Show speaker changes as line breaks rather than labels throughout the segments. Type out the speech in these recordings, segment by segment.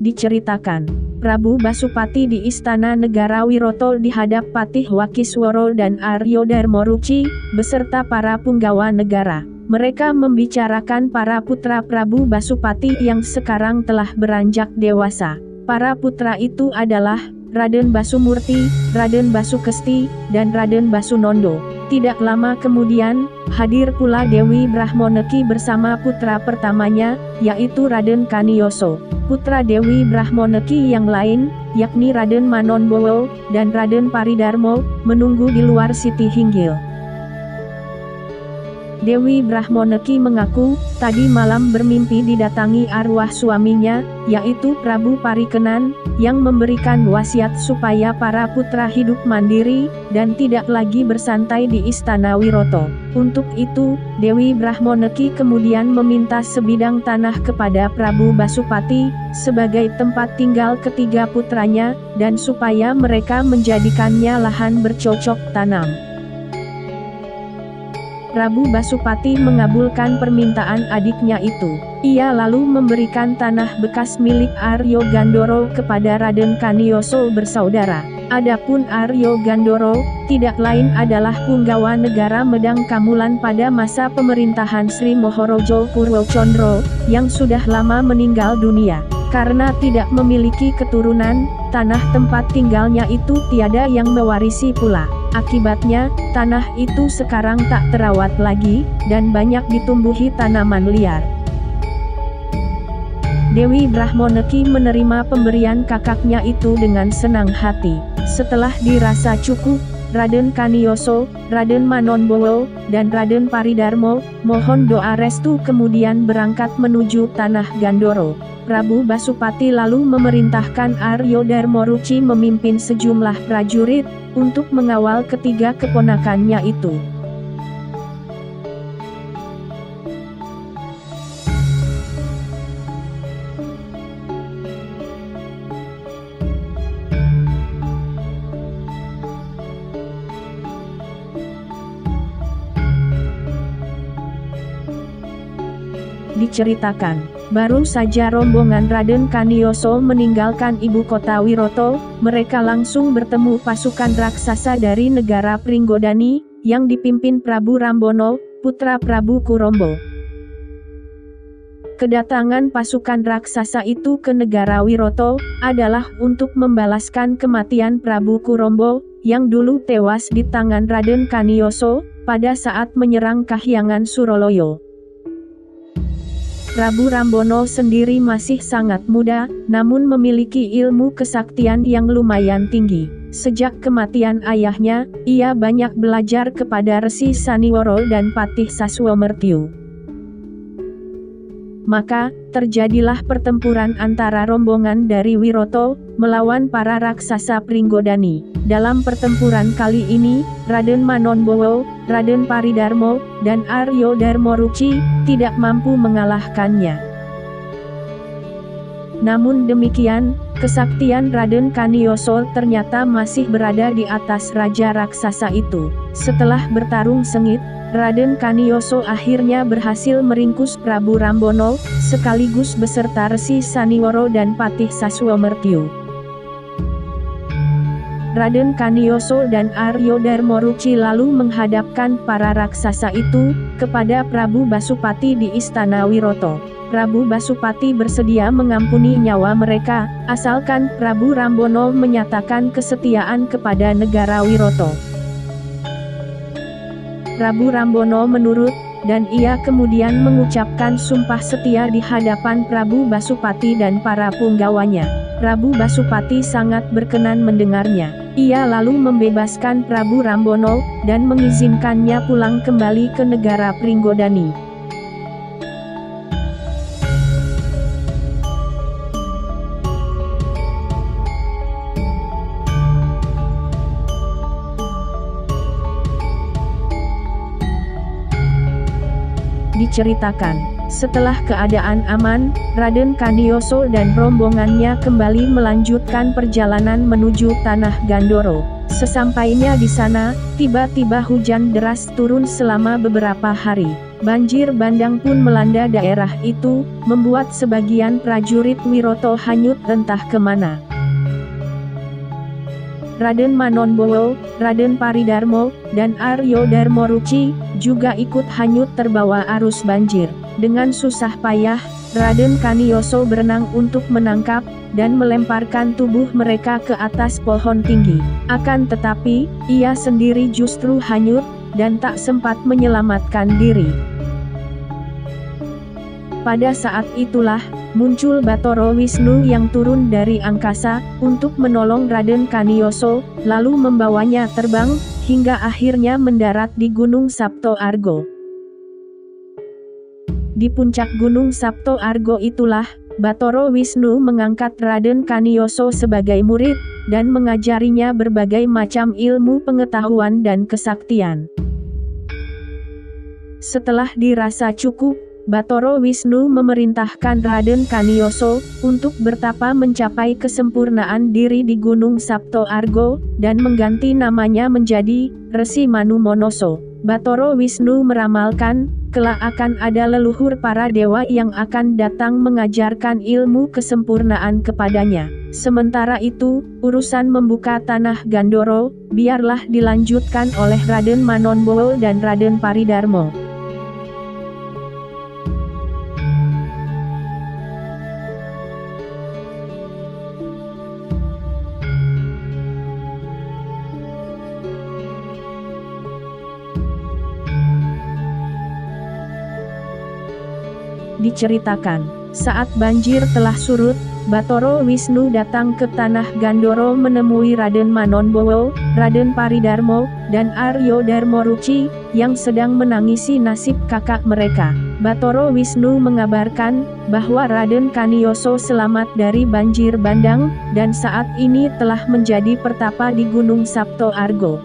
Diceritakan, Prabu Basupati di Istana Negara Wiroto dihadap Patih Wakisworo dan Aryo Darmoruci, beserta para punggawa negara. Mereka membicarakan para putra Prabu Basupati yang sekarang telah beranjak dewasa. Para putra itu adalah Raden Basumurti, Raden Basukesti, dan Raden Basunondo. Tidak lama kemudian, hadir pula Dewi Brahmoneki bersama putra pertamanya, yaitu Raden Kaniyoso. Putra Dewi Brahmoneki yang lain, yakni Raden Manonbowo, dan Raden Paridarmo, menunggu di luar Siti Hinggil. Dewi Brahmoneki mengaku, tadi malam bermimpi didatangi arwah suaminya, yaitu Prabu Parikenan, yang memberikan wasiat supaya para putra hidup mandiri, dan tidak lagi bersantai di Istana Wiroto. Untuk itu, Dewi Brahmoneki kemudian meminta sebidang tanah kepada Prabu Basupati, sebagai tempat tinggal ketiga putranya, dan supaya mereka menjadikannya lahan bercocok tanam. Prabu Basupati mengabulkan permintaan adiknya itu. Ia lalu memberikan tanah bekas milik Aryo Gandoro kepada Raden Kaniyoso bersaudara. Adapun Aryo Gandoro, tidak lain adalah punggawa negara Medang Kamulan pada masa pemerintahan Sri Mohorojo Purwocondro, yang sudah lama meninggal dunia. Karena tidak memiliki keturunan, tanah tempat tinggalnya itu tiada yang mewarisi pula. Akibatnya, tanah itu sekarang tak terawat lagi, dan banyak ditumbuhi tanaman liar. Dewi Brahmoneki menerima pemberian kakaknya itu dengan senang hati. Setelah dirasa cukup, Raden Kaniyoso, Raden Manonbowo, dan Raden Paridarmo mohon doa restu kemudian berangkat menuju tanah Gandoro. Prabu Basupati lalu memerintahkan Aryo Darmoruci memimpin sejumlah prajurit untuk mengawal ketiga keponakannya itu. Diceritakan, baru saja rombongan Raden Kaniyoso meninggalkan ibu kota Wiroto, mereka langsung bertemu pasukan raksasa dari negara Pringgodani, yang dipimpin Prabu Rambono, putra Prabu Kurombo. Kedatangan pasukan raksasa itu ke negara Wiroto, adalah untuk membalaskan kematian Prabu Kurombo, yang dulu tewas di tangan Raden Kaniyoso, pada saat menyerang Kahyangan Suroloyo. Prabu Rambono sendiri masih sangat muda, namun memiliki ilmu kesaktian yang lumayan tinggi. Sejak kematian ayahnya, ia banyak belajar kepada Resi Saniworo dan Patih Saswomertiu. Maka, terjadilah pertempuran antara rombongan dari Wiroto, melawan para raksasa Pringgodani. Dalam pertempuran kali ini, Raden Manonbowo, Raden Paridarmo, dan Aryo Darmoruci, tidak mampu mengalahkannya. Namun demikian, kesaktian Raden Kaniyoso ternyata masih berada di atas Raja Raksasa itu. Setelah bertarung sengit, Raden Kaniyoso akhirnya berhasil meringkus Prabu Rambono, sekaligus beserta Resi Saniworo dan Patih Saswomertiu. Raden Kaniyoso dan Aryo Darmoruci lalu menghadapkan para raksasa itu kepada Prabu Basupati di Istana Wiroto. Prabu Basupati bersedia mengampuni nyawa mereka, asalkan Prabu Rambono menyatakan kesetiaan kepada negara Wiroto. Prabu Rambono menurut, dan ia kemudian mengucapkan sumpah setia di hadapan Prabu Basupati dan para punggawanya. Prabu Basupati sangat berkenan mendengarnya. Ia lalu membebaskan Prabu Rambono, dan mengizinkannya pulang kembali ke negara Pringgodani. Diceritakan, setelah keadaan aman, Raden Kaniyoso dan rombongannya kembali melanjutkan perjalanan menuju tanah Gandoro. Sesampainya di sana, tiba-tiba hujan deras turun selama beberapa hari. Banjir bandang pun melanda daerah itu, membuat sebagian prajurit Wiroto hanyut entah kemana. Raden Manonbowo, Raden Paridarmo, dan Aryo Darmoruci juga ikut hanyut terbawa arus banjir. Dengan susah payah, Raden Kaniyoso berenang untuk menangkap dan melemparkan tubuh mereka ke atas pohon tinggi. Akan tetapi, ia sendiri justru hanyut dan tak sempat menyelamatkan diri. Pada saat itulah, muncul Batara Wisnu yang turun dari angkasa, untuk menolong Raden Kaniyoso, lalu membawanya terbang, hingga akhirnya mendarat di Gunung Sapto Argo. Di puncak Gunung Sapto Argo itulah, Batara Wisnu mengangkat Raden Kaniyoso sebagai murid, dan mengajarinya berbagai macam ilmu pengetahuan dan kesaktian. Setelah dirasa cukup, Batara Wisnu memerintahkan Raden Kaniyoso untuk bertapa mencapai kesempurnaan diri di Gunung Sapto Argo, dan mengganti namanya menjadi Resi Manumonoso. Batara Wisnu meramalkan, kelak akan ada leluhur para dewa yang akan datang mengajarkan ilmu kesempurnaan kepadanya. Sementara itu, urusan membuka tanah Gandoro, biarlah dilanjutkan oleh Raden Manonbowo dan Raden Paridarmo. Diceritakan, saat banjir telah surut, Batara Wisnu datang ke tanah Gandoro menemui Raden Manonbowo, Raden Paridarmo, dan Aryo Darmoruci, yang sedang menangisi nasib kakak mereka. Batara Wisnu mengabarkan, bahwa Raden Kaniyoso selamat dari banjir bandang, dan saat ini telah menjadi pertapa di Gunung Sapto Argo.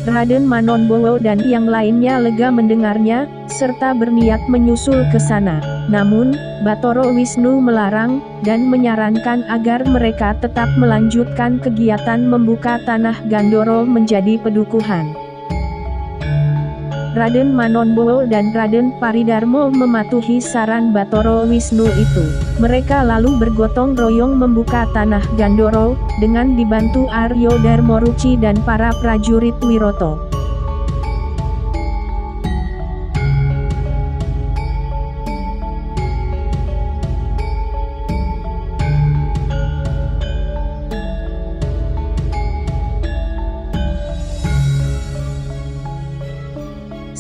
Raden Manonbowo dan yang lainnya lega mendengarnya, serta berniat menyusul ke sana. Namun, Batara Wisnu melarang, dan menyarankan agar mereka tetap melanjutkan kegiatan membuka tanah Gandoro menjadi pedukuhan. Raden Manonbowo dan Raden Paridarmo mematuhi saran Batara Wisnu itu. Mereka lalu bergotong royong membuka tanah Gandoro, dengan dibantu Aryo Darmoruci dan para prajurit Wiroto.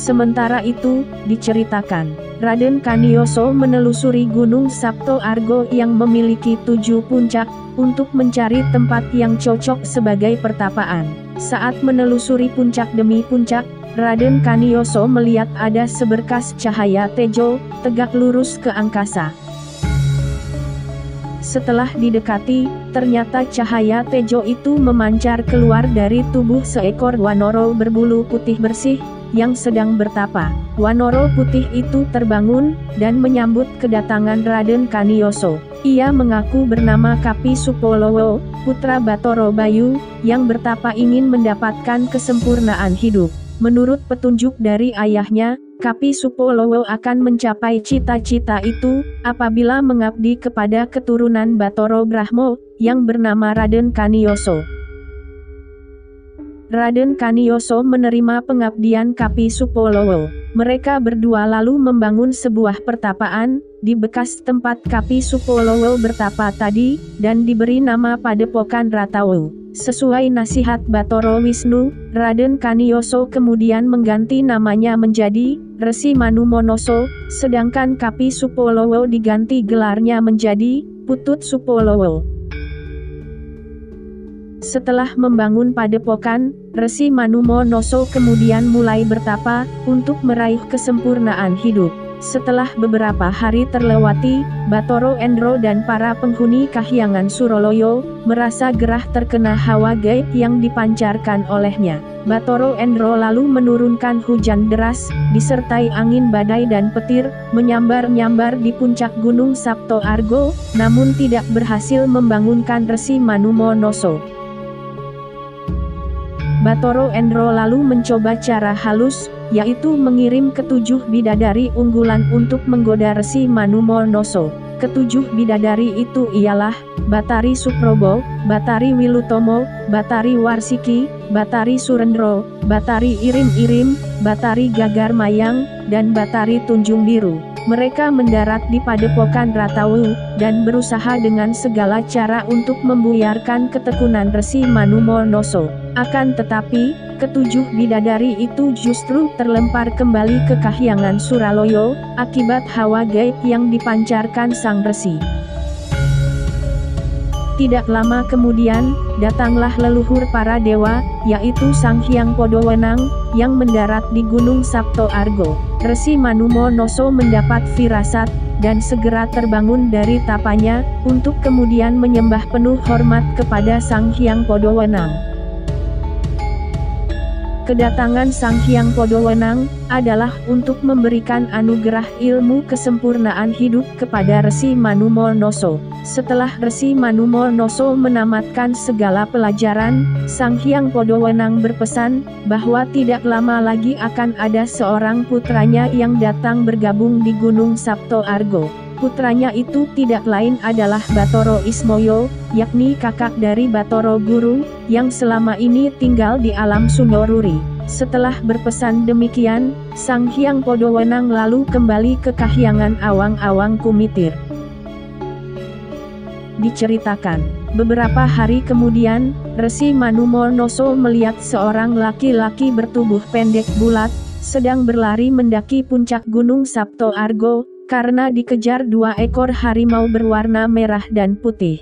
Sementara itu, diceritakan, Raden Kaniyoso menelusuri Gunung Sapto Argo yang memiliki 7 puncak, untuk mencari tempat yang cocok sebagai pertapaan. Saat menelusuri puncak demi puncak, Raden Kaniyoso melihat ada seberkas cahaya tejo, tegak lurus ke angkasa. Setelah didekati, ternyata cahaya tejo itu memancar keluar dari tubuh seekor wanoro berbulu putih bersih, yang sedang bertapa. Wanoro putih itu terbangun, dan menyambut kedatangan Raden Kaniyoso. Ia mengaku bernama Kapi Supolowo, putra Batara Bayu, yang bertapa ingin mendapatkan kesempurnaan hidup. Menurut petunjuk dari ayahnya, Kapi Supolowo akan mencapai cita-cita itu, apabila mengabdi kepada keturunan Batara Brahmo, yang bernama Raden Kaniyoso. Raden Kaniyoso menerima pengabdian Kapi Supolowo. Mereka berdua lalu membangun sebuah pertapaan, di bekas tempat Kapi Supolowo bertapa tadi, dan diberi nama Padepokan Ratawu. Sesuai nasihat Batara Wisnu, Raden Kaniyoso kemudian mengganti namanya menjadi Resi Manumonoso, sedangkan Kapi Supolowo diganti gelarnya menjadi Putut Supolowo. Setelah membangun padepokan, Resi Manumonoso kemudian mulai bertapa, untuk meraih kesempurnaan hidup. Setelah beberapa hari terlewati, Batara Endro dan para penghuni Kahyangan Suroloyo, merasa gerah terkena hawa gaib yang dipancarkan olehnya. Batara Endro lalu menurunkan hujan deras, disertai angin badai dan petir, menyambar-nyambar di puncak Gunung Sapto Argo, namun tidak berhasil membangunkan Resi Manumonoso. Bathara Endra lalu mencoba cara halus, yaitu mengirim ketujuh bidadari unggulan untuk menggoda Resi Manumonoso. Ketujuh bidadari itu ialah Batari Suprobo, Batari Wilutomo, Batari Warsiki, Batari Surendro, Batari Irim-Irim, Batari Gagar Mayang, dan Batari Tunjung Biru. Mereka mendarat di Padepokan Ratawu, dan berusaha dengan segala cara untuk membuyarkan ketekunan Resi Manumonoso. Akan tetapi, ketujuh bidadari itu justru terlempar kembali ke Kahyangan Suraloyo, akibat hawa gaib yang dipancarkan sang resi. Tidak lama kemudian, datanglah leluhur para dewa, yaitu Sang Hyang Podowenang, yang mendarat di Gunung Sapto Argo. Resi Manumonoso mendapat firasat, dan segera terbangun dari tapanya, untuk kemudian menyembah penuh hormat kepada Sang Hyang Podowenang. Kedatangan Sang Hyang Podowenang adalah untuk memberikan anugerah ilmu kesempurnaan hidup kepada Resi Manumonoso. Setelah Resi Manumonoso menamatkan segala pelajaran, Sang Hyang Podowenang berpesan bahwa tidak lama lagi akan ada seorang putranya yang datang bergabung di Gunung Sapto Argo. Putranya itu tidak lain adalah Bathara Ismoyo, yakni kakak dari Bathara Guru, yang selama ini tinggal di alam Sundoruri. Setelah berpesan demikian, Sang Hyang Podowenang lalu kembali ke Kahyangan Awang-Awang Kumitir. Diceritakan, beberapa hari kemudian, Resi Manumonoso melihat seorang laki-laki bertubuh pendek bulat, sedang berlari mendaki puncak Gunung Sapto Argo, karena dikejar dua ekor harimau berwarna merah dan putih.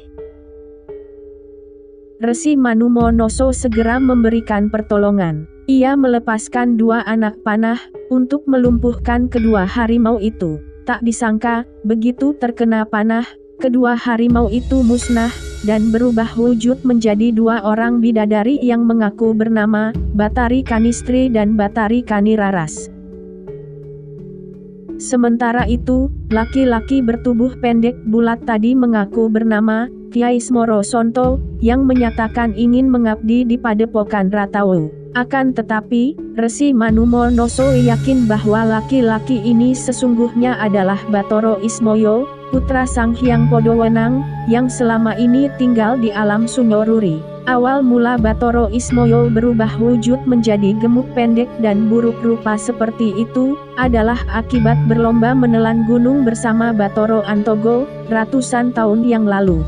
Resi Manumonoso segera memberikan pertolongan. Ia melepaskan dua anak panah, untuk melumpuhkan kedua harimau itu. Tak disangka, begitu terkena panah, kedua harimau itu musnah, dan berubah wujud menjadi dua orang bidadari yang mengaku bernama Batari Kanistri dan Batari Kaniraras. Sementara itu, laki-laki bertubuh pendek bulat tadi mengaku bernama Kyai Smoro Sonto, yang menyatakan ingin mengabdi di Padepokan Ratawu. Akan tetapi, Resi Manumonoso yakin bahwa laki-laki ini sesungguhnya adalah Bathara Ismoyo, putra Sang Hyang Podowenang, yang selama ini tinggal di alam Sundoruri. Awal mula Bathara Ismoyo berubah wujud menjadi gemuk pendek dan buruk rupa seperti itu, adalah akibat berlomba menelan gunung bersama Bathara Antogo, ratusan tahun yang lalu.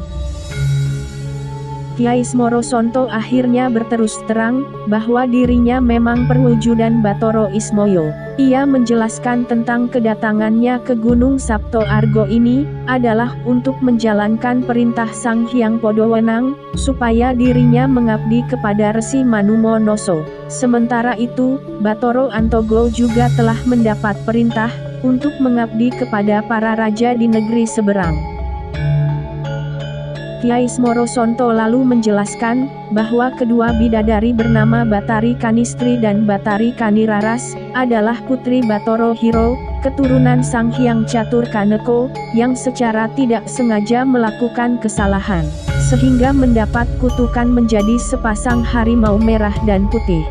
Kyai Smoro Sonto akhirnya berterus terang, bahwa dirinya memang perwujudan Bathara Ismoyo. Ia menjelaskan tentang kedatangannya ke Gunung Sapto Argo ini, adalah untuk menjalankan perintah Sang Hyang Podowenang, supaya dirinya mengabdi kepada Resi Manumonoso. Sementara itu, Bathara Antogo juga telah mendapat perintah, untuk mengabdi kepada para raja di negeri seberang. Kyai Smoro Sonto lalu menjelaskan, bahwa kedua bidadari bernama Batari Kanistri dan Batari Kaniraras, adalah putri Bathara Hiro, keturunan Sang Hyang Catur Kaneko, yang secara tidak sengaja melakukan kesalahan, sehingga mendapat kutukan menjadi sepasang harimau merah dan putih.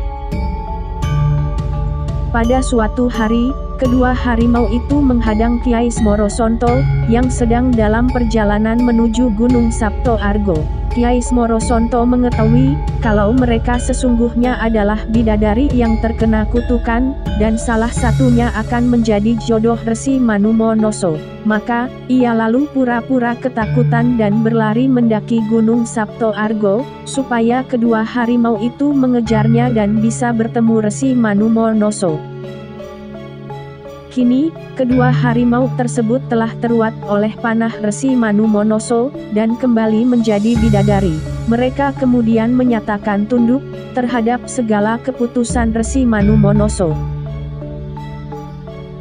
Pada suatu hari, kedua harimau itu menghadang Kyai Smoro Sonto, yang sedang dalam perjalanan menuju Gunung Sapto Argo. Kyai Smoro Sonto mengetahui, kalau mereka sesungguhnya adalah bidadari yang terkena kutukan, dan salah satunya akan menjadi jodoh Resi Manumonoso. Maka, ia lalu pura-pura ketakutan dan berlari mendaki Gunung Sapto Argo, supaya kedua harimau itu mengejarnya dan bisa bertemu Resi Manumonoso. Kini, kedua harimau tersebut telah teruat oleh panah Resi Manumonoso, dan kembali menjadi bidadari. Mereka kemudian menyatakan tunduk, terhadap segala keputusan Resi Manumonoso.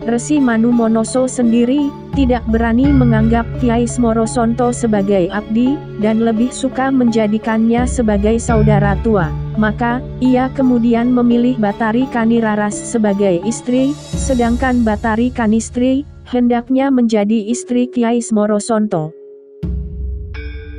Resi Manumonoso sendiri, tidak berani menganggap Kyai Smoro Sonto sebagai abdi, dan lebih suka menjadikannya sebagai saudara tua. Maka, ia kemudian memilih Batari Kaniraras sebagai istri, sedangkan Batari Kanistri, hendaknya menjadi istri Kyai Smoro Sonto.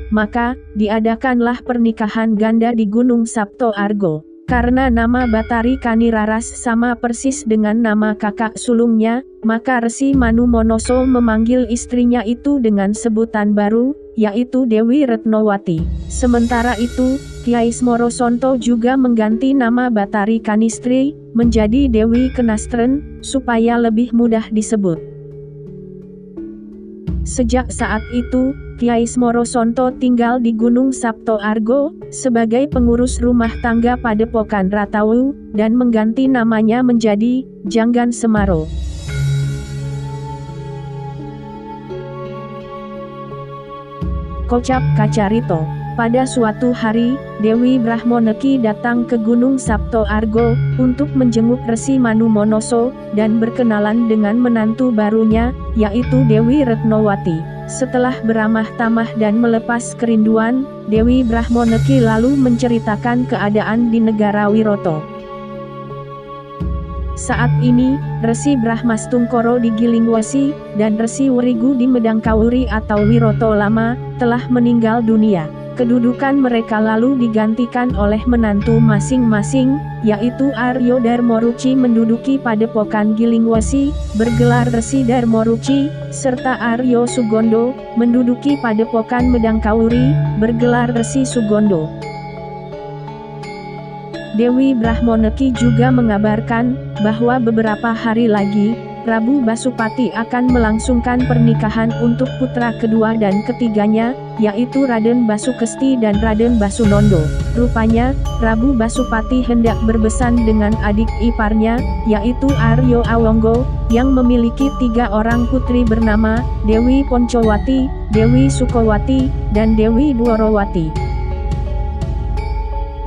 Maka, diadakanlah pernikahan ganda di Gunung Sapto Argo. Karena nama Batari Kaniraras sama persis dengan nama kakak sulungnya, maka Resi Manumonoso memanggil istrinya itu dengan sebutan baru, yaitu Dewi Retnowati. Sementara itu, Kyai Smorosonto juga mengganti nama Batari Kanistri menjadi Dewi Kenastren, supaya lebih mudah disebut. Sejak saat itu, Kyai Smorosonto tinggal di Gunung Sapto Argo, sebagai pengurus rumah tangga Padepokan Ratawu, dan mengganti namanya menjadi Janggan Semaro. Kocap Kacarito. Pada suatu hari, Dewi Brahmoneki datang ke Gunung Sapto Argo untuk menjenguk Resi Manumonoso dan berkenalan dengan menantu barunya, yaitu Dewi Retnowati. Setelah beramah tamah dan melepas kerinduan, Dewi Brahmoneki lalu menceritakan keadaan di negara Wiroto. Saat ini, Resi Brahmastungkoro di Gilingwasi, dan Resi Werigu di Medangkawuri atau Wiroto Lama, telah meninggal dunia. Kedudukan mereka lalu digantikan oleh menantu masing-masing, yaitu Aryo Darmoruci menduduki Padepokan Gilingwasi, bergelar Resi Darmoruci, serta Aryo Sugondo, menduduki Padepokan Medangkawuri, bergelar Resi Sugondo. Dewi Brahmoneki juga mengabarkan, bahwa beberapa hari lagi, Prabu Basupati akan melangsungkan pernikahan untuk putra kedua dan ketiganya, yaitu Raden Basukesti dan Raden Basunondo. Rupanya, Prabu Basupati hendak berbesan dengan adik iparnya, yaitu Aryo Awonggo, yang memiliki 3 orang putri bernama, Dewi Poncowati, Dewi Sukowati, dan Dewi Dworowati.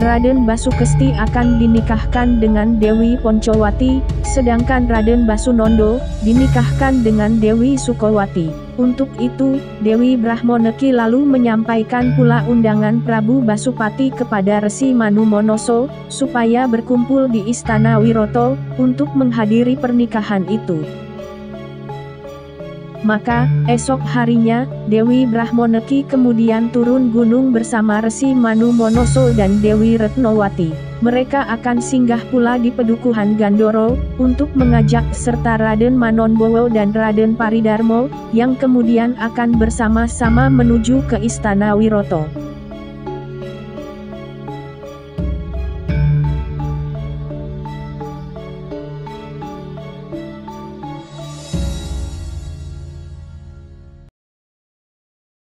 Raden Basukesti akan dinikahkan dengan Dewi Poncowati, sedangkan Raden Basunondo dinikahkan dengan Dewi Sukowati. Untuk itu, Dewi Brahmoneki lalu menyampaikan pula undangan Prabu Basupati kepada Resi Manumonoso, supaya berkumpul di Istana Wiroto, untuk menghadiri pernikahan itu. Maka, esok harinya, Dewi Brahmoneki kemudian turun gunung bersama Resi Manumonoso dan Dewi Retnowati. Mereka akan singgah pula di Pedukuhan Gandoro, untuk mengajak serta Raden Manonbowo dan Raden Paridarmo, yang kemudian akan bersama-sama menuju ke Istana Wiroto.